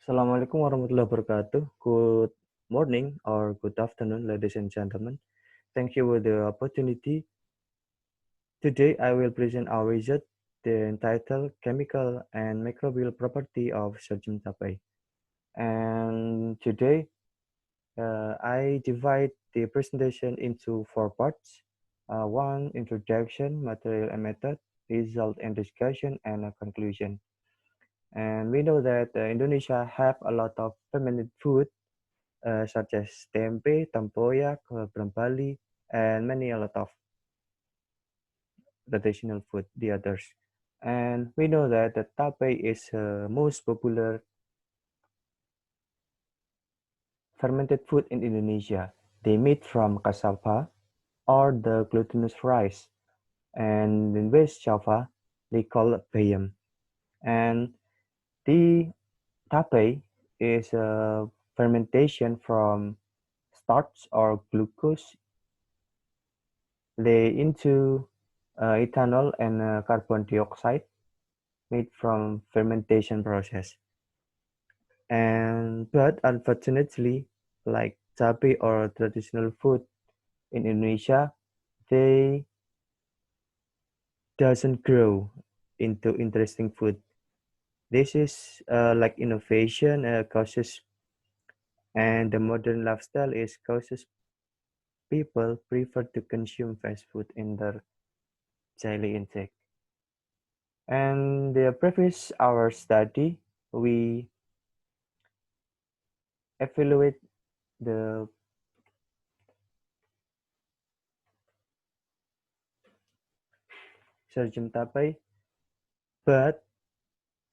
Assalamualaikum warahmatullahi wabarakatuh. Good morning or good afternoon, ladies and gentlemen. Thank you for the opportunity. Today, I will present our result, entitled Chemical and Microbial Property of Sodium Tapai. And today, I divide the presentation into four parts. One, introduction, material and method, result and discussion, and a conclusion. And we know that Indonesia have a lot of fermented food such as tempe, tempoyak, brambali, and many a lot of traditional food, the others. And we know that the tape is most popular fermented food in Indonesia. They made from cassava or the glutinous rice. And in West Java, they call it bayam. And the tape is a fermentation from starch or glucose lay into ethanol and carbon dioxide made from fermentation process. But unfortunately, like tape or traditional food in Indonesia, they doesn't grow into interesting food. This is like innovation causes, and the modern lifestyle is causes people prefer to consume fast food in their daily intake. And the previous our study, we evaluate the Sergeant Tapai, but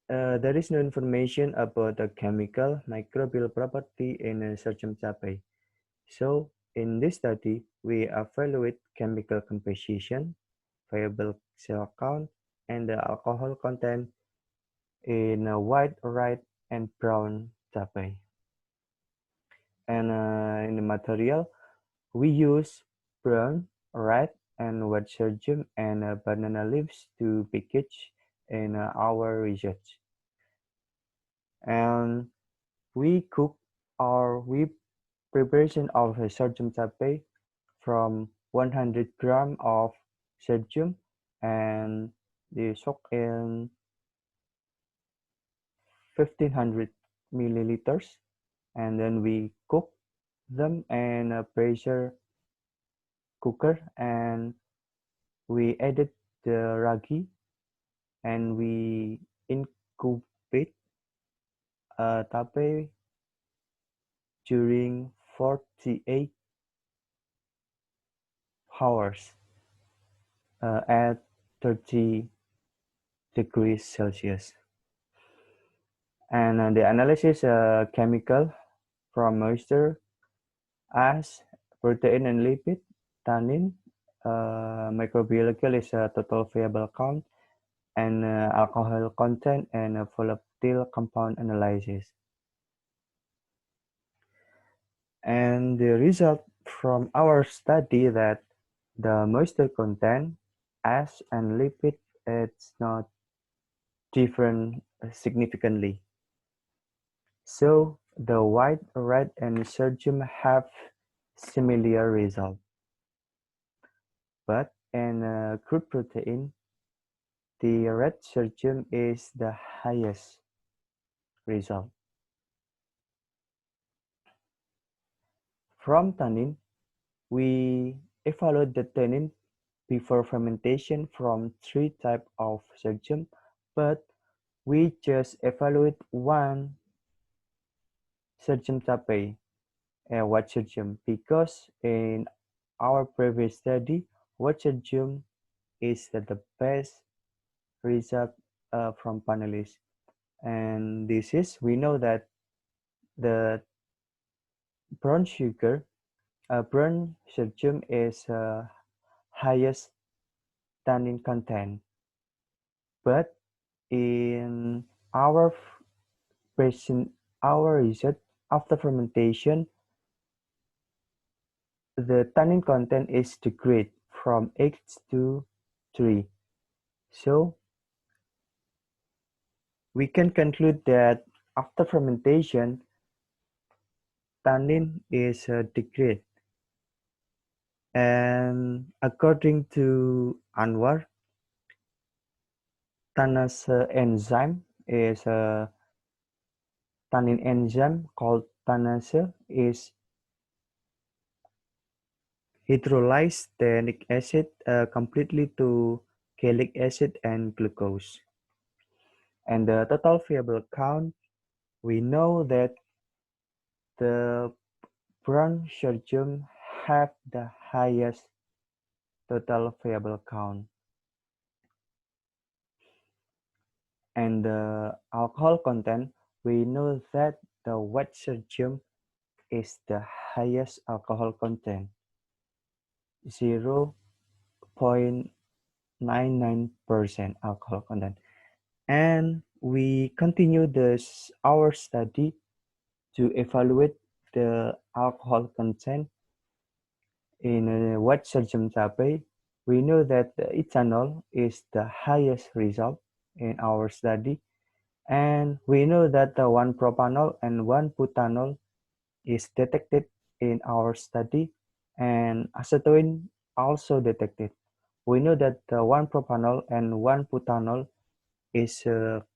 there is no information about the chemical microbial property in Sergeant Tapai. So in this study, we evaluate chemical composition, viable cell count, and the alcohol content in white, red, and brown tapai. And in the material, we use brown, red, and white sorghum and banana leaves to package in our research. And we cook we preparation of sorghum tape from 100 gram of sorghum and they soak in 1500 milliliters, and then we cook them in a pressure cooker, and we added the ragi, and we incubate tape during 48 hours at 30 degrees Celsius. And the analysis chemical from moisture, ash, protein and lipid, tannin, microbiological is a total viable count, and alcohol content and volatile compound analysis. And the result from our study that the moisture content, ash and lipid, it's not different significantly. So the white, red, and sorghum have similar result. But in crude protein, the red sorghum is the highest result. From tannin, we evaluate the tannin before fermentation from 3 types of sorghum, but we just evaluate one sorghum tape, white sorghum, because in our previous study, white sorghum is the best result from panelists. And this is, we know that the brown brown sorghum is highest tannin content, but in our our research after fermentation, the tannin content is degraded from 8 to 3. So we can conclude that After fermentation, tannin is degraded, and according to Anwar, tannase enzyme is a tannin enzyme called tannase is hydrolyzed tannic acid completely to gallic acid and glucose. And the total viable count, we know that the brown sorghum have the highest total viable count. And the alcohol content, we know that the white sorghum is the highest alcohol content, 0.99% alcohol content. And we continue our study to evaluate the alcohol content in a white sorghum tape. We know that the ethanol is the highest result in our study, and we know that the 1-propanol and 1-butanol is detected in our study, and acetone also detected. We know that the 1-propanol and 1-butanol is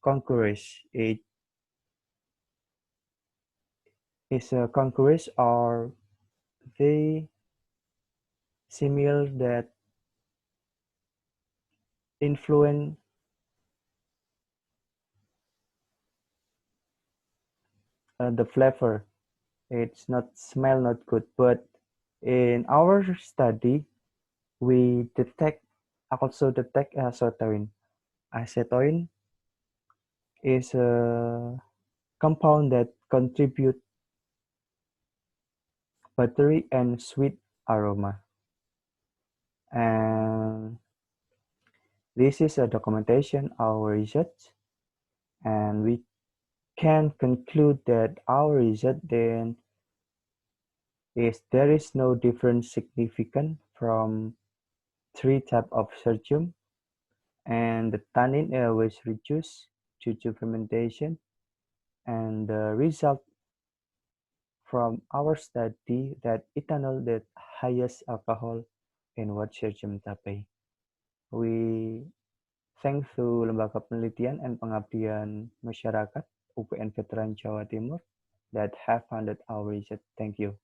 concurrent. It is concurrent, or they similar that influence the flavor. It's not smell not good, but in our study we also detect acetone. Acetone is a compound that contribute buttery and sweet aroma. And this is a documentation of our research, and we can conclude that our research then is there is no difference significant from three types of sorghum, and the tannin was reduced due to fermentation, and the result from our study that ethanol the highest alcohol in what sorghum tape. We thanks to Lembaga Penelitian and Pengabdian Masyarakat UPN Veteran Jawa Timur that have funded our research. Thank you.